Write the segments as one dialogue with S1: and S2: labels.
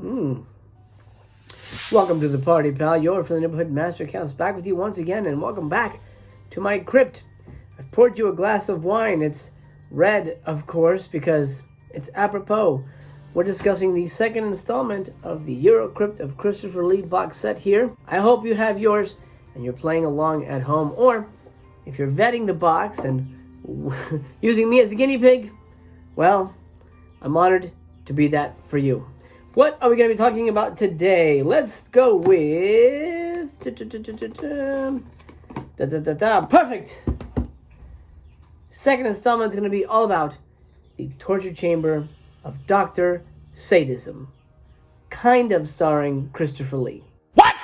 S1: Welcome to the party, pal. You're from the Neighborhood Master Accounts, back with you once again, and welcome back to my crypt. I've poured you a glass of wine. It's red, of course, because it's apropos. We're discussing the second installment of the EUROCRYPT of Christopher Lee box set here. I hope you have yours and you're playing along at home, or if you're vetting the box and using me as a guinea pig, well, I'm honored to be that for you. What are we going to be talking about today? Let's go with... Perfect! Second installment is going to be all about the torture chamber of Dr. Sadism. Kind of starring Christopher Lee.
S2: What?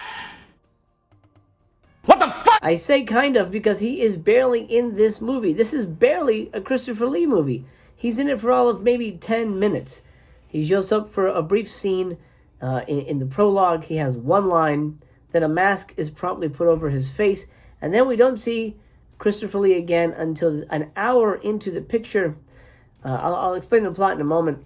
S2: What the fuck?
S1: I say kind of because he is barely in this movie. This is barely a Christopher Lee movie. He's in it for all of maybe 10 minutes. He shows up for a brief scene in the prologue. He has one line. Then a mask is promptly put over his face. And then we don't see Christopher Lee again until an hour into the picture. I'll explain the plot in a moment.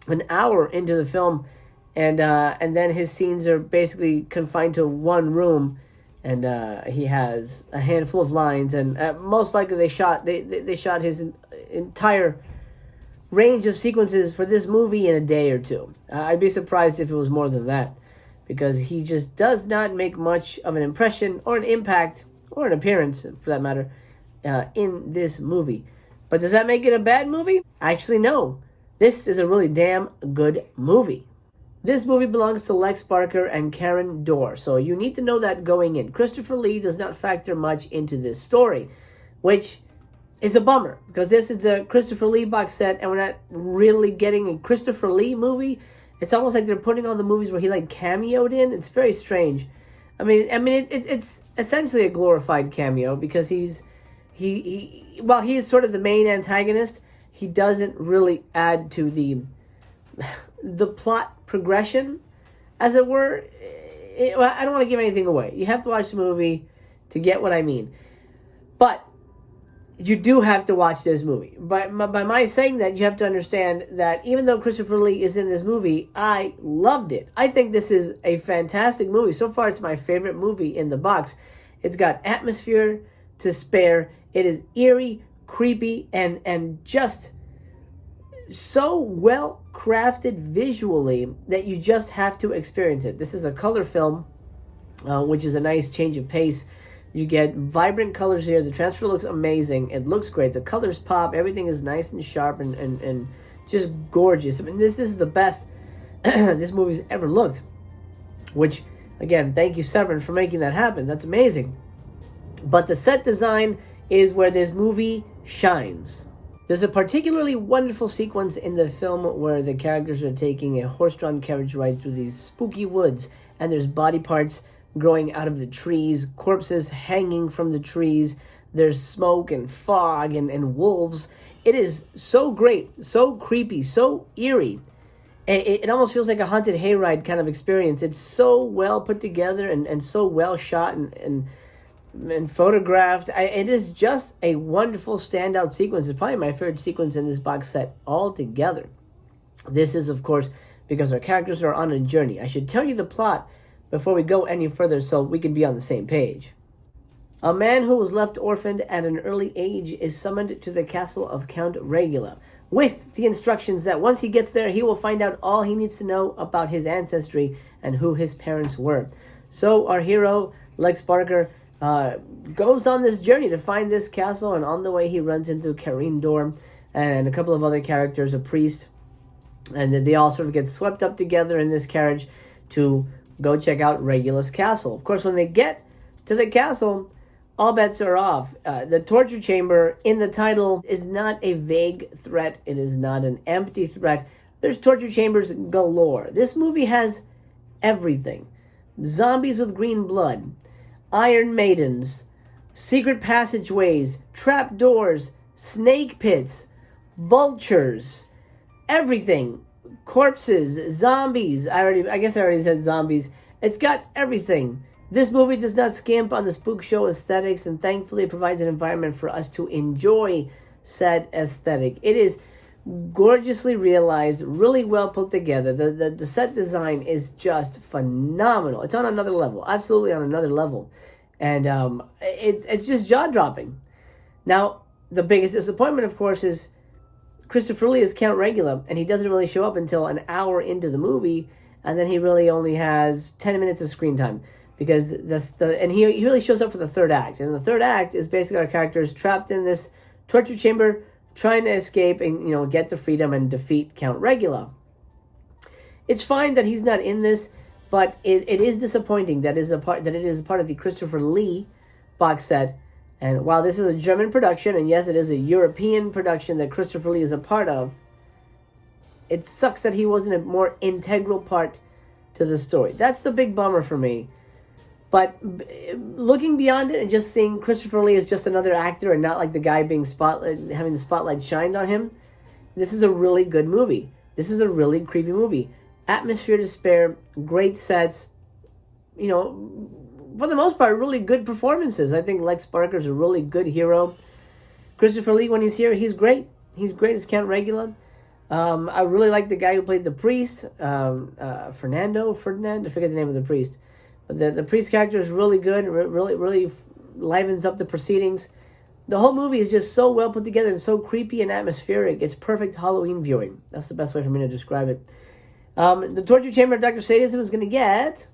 S1: An hour into the film. And then his scenes are basically confined to one room. And he has a handful of lines. And most likely they shot his entire range of sequences for this movie in a day or two. I'd be surprised if it was more than that, because he just does not make much of an impression or an impact or an appearance, for that matter, in this movie. But does that make it a bad movie? Actually, no. This is a really damn good movie. This movie belongs to Lex Barker and Karen Dorr, so you need to know that going in. Christopher Lee does not factor much into this story, which is a bummer, because this is the Christopher Lee box set, and we're not really getting a Christopher Lee movie. It's almost like they're putting all the movies where he like cameoed in. It's very strange. It's essentially a glorified cameo, because he is sort of the main antagonist. He doesn't really add to the plot progression, as it were. I don't want to give anything away. You have to watch the movie to get what I mean. But you do have to watch this movie. By my saying that, you have to understand that even though Christopher Lee is in this movie, I loved it. I think this is a fantastic movie. So far, it's my favorite movie in the box. It's got atmosphere to spare. It is eerie, creepy, and just so well crafted visually that you just have to experience it. This is a color film, which is a nice change of pace. You get vibrant colors here. The transfer looks amazing. It looks great. The colors pop. Everything is nice and sharp and just gorgeous. I mean, this is the best this movie's ever looked. Which, again, thank you, Severin, for making that happen. That's amazing. But the set design is where this movie shines. There's a particularly wonderful sequence in the film where the characters are taking a horse-drawn carriage ride through these spooky woods, and there's body parts growing out of the trees, corpses hanging from the trees, there's smoke and fog and wolves. It is so great, so creepy, so eerie. It almost feels like a haunted hayride kind of experience. It's so well put together and so well shot and photographed. It is just a wonderful standout sequence. It's probably my favorite sequence in this box set altogether. This is, of course, because our characters are on a journey. I should tell you the plot before we go any further so we can be on the same page. A man who was left orphaned at an early age is summoned to the castle of Count Regula, with the instructions that once he gets there, he will find out all he needs to know about his ancestry and who his parents were. So our hero, Lex Barker, goes on this journey to find this castle, and on the way he runs into Karen Dorr and a couple of other characters, a priest, and then they all sort of get swept up together in this carriage to go check out Regula's castle. Of course, when they get to the castle, all bets are off. The torture chamber in the title is not a vague threat. It is not an empty threat. There's torture chambers galore. This movie has everything. Zombies with green blood, iron maidens, secret passageways, trap doors, snake pits, vultures, everything. Corpses, zombies. I guess I already said zombies. It's got everything. This movie does not skimp on the spook show aesthetics, and thankfully it provides an environment for us to enjoy said aesthetic. It is gorgeously realized, really well put together. The set design is just phenomenal. It's on another level, absolutely on another level, and it's just jaw dropping. Now, the biggest disappointment, of course, is Christopher Lee is Count Regula, and he doesn't really show up until an hour into the movie, and then he really only has 10 minutes of screen time, because he really shows up for the third act. And the third act is basically our characters trapped in this torture chamber, trying to escape and get to freedom and defeat Count Regula. It's fine that he's not in this, but it is disappointing that it is part of the Christopher Lee box set. And while this is a German production, and yes, it is a European production that Christopher Lee is a part of, it sucks that he wasn't a more integral part to the story. That's the big bummer for me. But looking beyond it and just seeing Christopher Lee as just another actor and not like the guy having the spotlight shined on him, this is a really good movie. This is a really creepy movie. Atmosphere to spare, great sets, for the most part, really good performances. I think Lex Barker's a really good hero. Christopher Lee, when he's here, he's great. He's great as Count Regula. I really like the guy who played the priest, Fernando, I forget the name of the priest. But the priest character is really good, really livens up the proceedings. The whole movie is just so well put together and so creepy and atmospheric. It's perfect Halloween viewing. That's the best way for me to describe it. The Torture Chamber of Dr. Sadism is going to get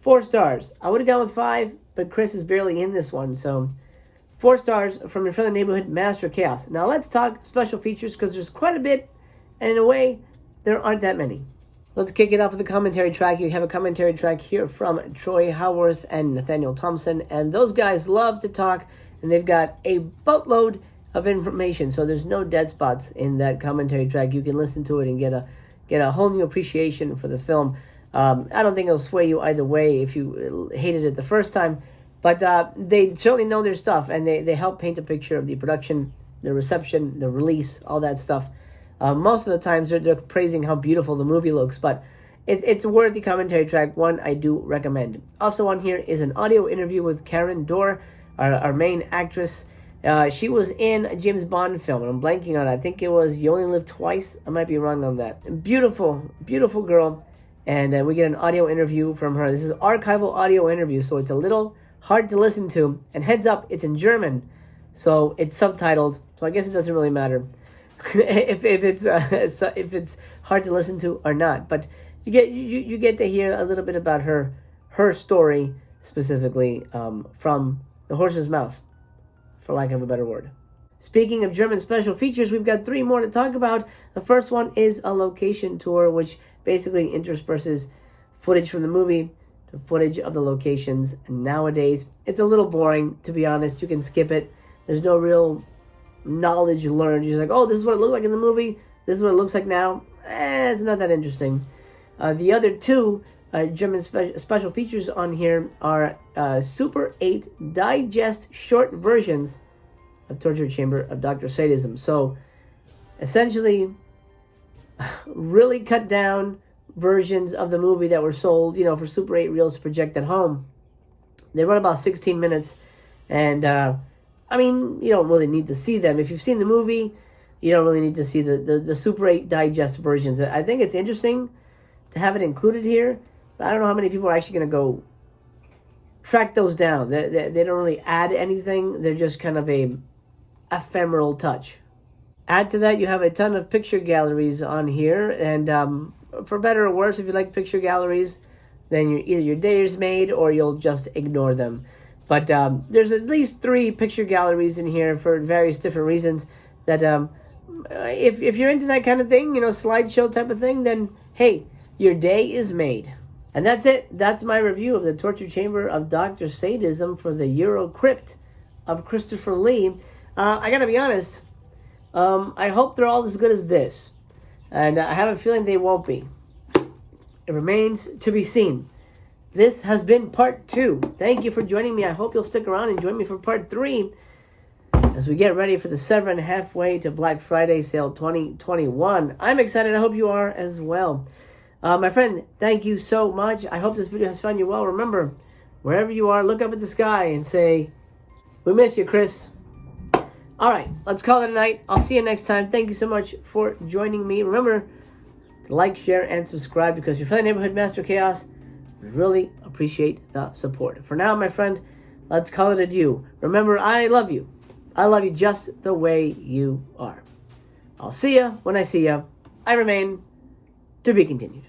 S1: 4 stars. I would have gone with 5, but Chris is barely in this one. So 4 stars from your friendly neighborhood Master Chaos. Now let's talk special features, because there's quite a bit, and in a way, there aren't that many. Let's kick it off with the commentary track. You have a commentary track here from Troy Howarth and Nathaniel Thompson, and those guys love to talk, and they've got a boatload of information, so there's no dead spots in that commentary track. You can listen to it and get a whole new appreciation for the film. I don't think it'll sway you either way if you hated it the first time, but they certainly know their stuff, and they help paint a picture of the production, the reception, the release, all that stuff. Most of the times they're praising how beautiful the movie looks, but it's a worthy commentary track, one I do recommend. Also on here is an audio interview with Karen Dorr, our main actress. She was in a James Bond film, and I'm blanking on it. I think it was You Only Live Twice. I might be wrong on that. Beautiful, beautiful girl, and we get an audio interview from her. This is archival audio interview, so it's a little hard to listen to, and heads up, it's in German, so it's subtitled, so I guess it doesn't really matter if it's hard to listen to or not, but you get to hear a little bit about her story, specifically from the horse's mouth, for lack of a better word. Speaking of German special features, we've got 3 more to talk about. The first one is a location tour, which basically intersperses footage from the movie to footage of the locations. And nowadays, it's a little boring, to be honest. You can skip it. There's no real knowledge learned. You're just like, oh, this is what it looked like in the movie. This is what it looks like now. It's not that interesting. The other 2 German special features on here are Super 8 digest short versions of Torture Chamber of Dr. Sadism. So, essentially, really cut down versions of the movie that were sold, for Super 8 reels to project at home. They run about 16 minutes, and you don't really need to see them. If you've seen the movie, you don't really need to see the Super 8 digest versions. I think it's interesting to have it included here, but I don't know how many people are actually going to go track those down. They don't really add anything. They're just kind of a ephemeral touch. Add to that, you have a ton of picture galleries on here, and for better or worse, if you like picture galleries, then either your day is made or you'll just ignore them. But there's at least 3 picture galleries in here for various different reasons that if you're into that kind of thing, slideshow type of thing, then hey, your day is made. And that's it. That's my review of the Torture Chamber of Dr. Sadism for the EUROCRYPT of Christopher Lee. I gotta be honest, I hope they're all as good as this. And I have a feeling they won't be. It remains to be seen. This has been part 2. Thank you for joining me. I hope you'll stick around and join me for part 3 as we get ready for the Severin Halfway to Black Friday Sale 2021. I'm excited. I hope you are as well. My friend, thank you so much. I hope this video has found you well. Remember, wherever you are, look up at the sky and say, we miss you, Chris. All right, let's call it a night. I'll see you next time. Thank you so much for joining me. Remember to like, share, and subscribe because your friendly neighborhood Master Chaos. We really appreciate the support. For now, my friend, let's call it adieu. Remember, I love you. I love you just the way you are. I'll see ya when I see ya. I remain to be continued.